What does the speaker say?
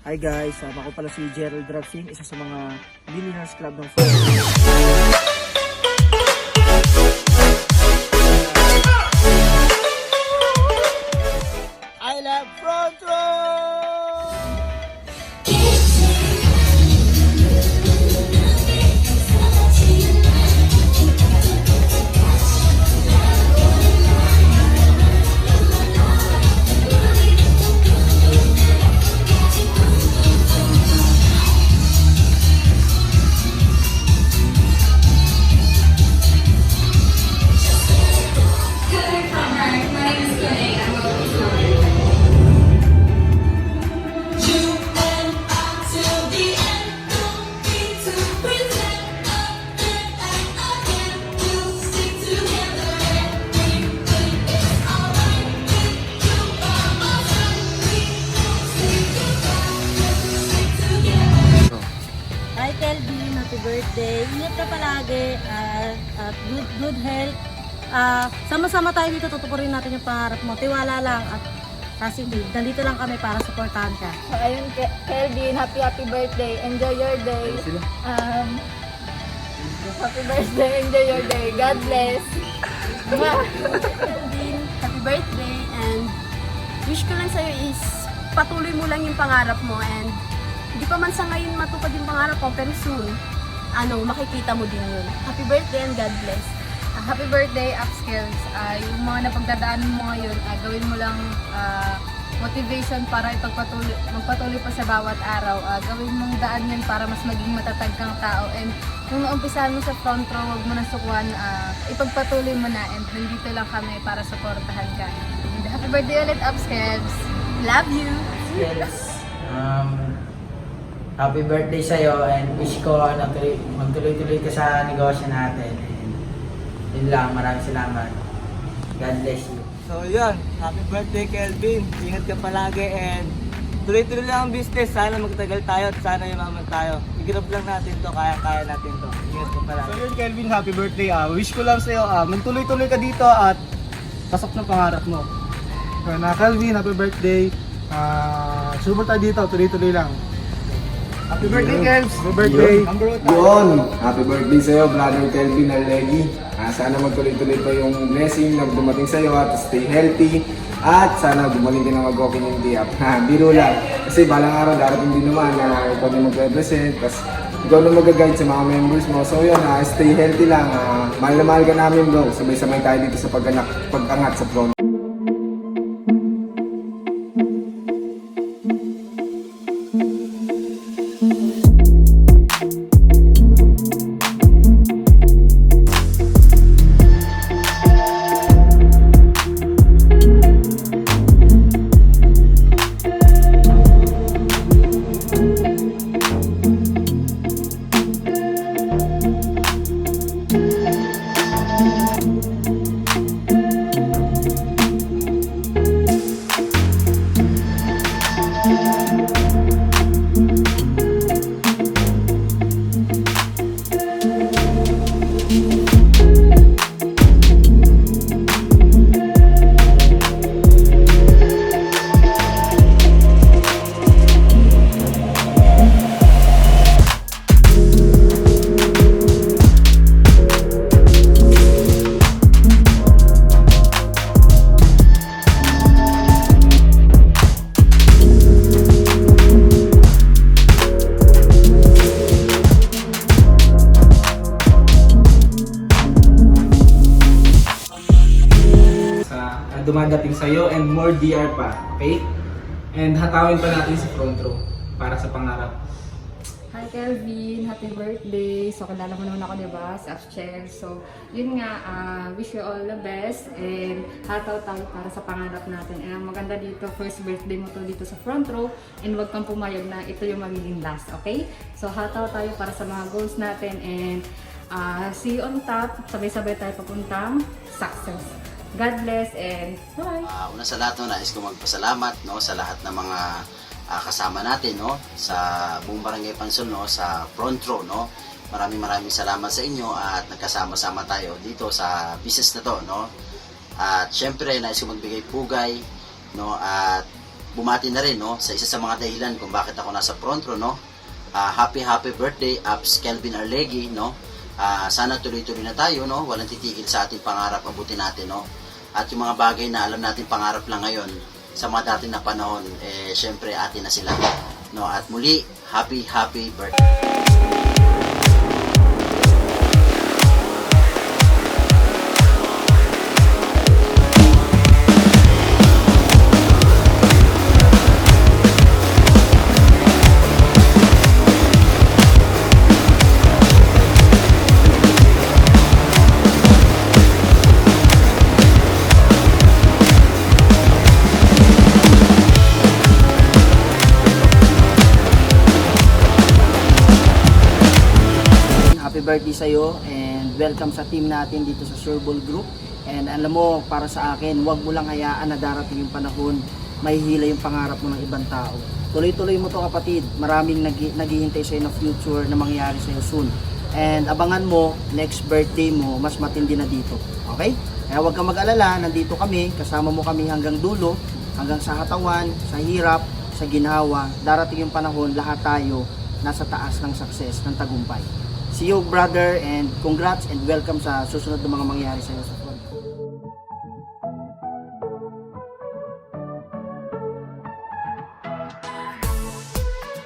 Hi guys, ako pala si Gerald Drapsing, isa sa mga Billionaires Club ng I love front row! Hi Kelvin, happy birthday. Ingat ka palagi at good health. Sama-sama tayo dito, tutukurin natin yung pangarap mo. Tiwala lang at positive. Nandito lang kami para supportahan ka. So, ayun, Kelvin, happy birthday. Enjoy your day. Happy birthday, enjoy your day. God bless. Kelvin, happy birthday and wish ko lang sa'yo is patuloy mo lang yung pangarap mo and hindi pa man sa ngayon matupad yung pangarap mo pero soon, makikita mo din yun. Happy birthday and God bless. Happy birthday, Upskills. Yung mga napagdadaanan mo ngayon, gawin mo lang motivation para magpatuloy pa sa bawat araw. Gawin mong daan yan para mas maging matatag kang tao. And kung naumpisahan mo sa front row, huwag mo na sukuan, ipagpatuloy mo na. And nandito lang kami para supportahan ka. And happy birthday ulit, Upskills. Love you! Yes. Happy birthday sa'yo and wish ko magtuloy-tuloy ka sa negosyo natin. And yun lang, maraming salamat. God bless you. So yun, happy birthday Kelvin. Ingat ka palagi and tuloy-tuloy lang ang business. Sana magtagal tayo at sana yumaman tayo. I-grab lang natin to, kaya natin to. Ingat ka palagi. So yun Kelvin, happy birthday. Wish ko lang sa'yo, magtuloy-tuloy ka dito at pasok ng pangarap mo. So na Kelvin, happy birthday. Super tayo dito, tuloy-tuloy lang. Happy birthday, Kelvs! Happy birthday! Yun! Happy birthday sa'yo, brother Kelvin Alegi. Sana magtuloy-tuloy pa yung blessing na dumating sa'yo at stay healthy. At sana gumaling ka na mag-walking in the app. Biro lang. Kasi balang araw darating din naman na ikaw din mag-represent. Tapos ikaw na mag-guide sa mga members mo. So yun, stay healthy lang. Mahal na mahal ka namin bro. Sabay-sabay tayo dito sa pag-angat sa front. Dumadating sa'yo and more DR pa, okay? And hatawin pa natin sa front row para sa pangarap. Hi Kelvin, happy birthday. So kilala mo naman ako, diba? Sa Upskills. So yun nga, wish you all the best and hataw tayo para sa pangarap natin. And ang maganda dito, first birthday mo to dito sa front row and wag kang pumayag na ito yung magiging last, okay? So hataw tayo para sa mga goals natin and see you on top. Sabay-sabay tayo papuntang success. God bless and bye! Una sa lahat, nais ko magpasalamat sa lahat ng mga kasama natin sa buong Barangay Pansol, sa front row. Maraming salamat sa inyo at nagkasama-sama tayo dito sa business na to. At syempre, nais ko magbigay pugay at bumati na rin, no, sa isa sa mga dahilan kung bakit ako nasa front row, no. Happy birthday, Apps Kelvin Arlegui, no. Sana tuloy-tuloy na tayo, no, walang titigil sa ating pangarap, abutin natin, no. At yung mga bagay na alam natin pangarap lang ngayon, sa mga dating na panahon, syempre atin na sila, no. At muli, happy birthday. Happy birthday sa'yo and welcome sa team natin dito sa Sureball Group. And alam mo, para sa akin, huwag mo lang hayaan na darating yung panahon, mahihila yung pangarap mo ng ibang tao. Tuloy-tuloy mo to kapatid, maraming naghihintay sa'yo na future na mangyayari sa'yo soon. And abangan mo, next birthday mo, mas matindi na dito. Okay? Kaya huwag kang mag-alala, nandito kami, kasama mo kami hanggang dulo, hanggang sa katawan, sa hirap, sa ginhawa. Darating yung panahon, lahat tayo nasa taas ng success, ng tagumpay. See you brother and congrats and welcome sa susunod na mga mangyayari sa iyo sa front.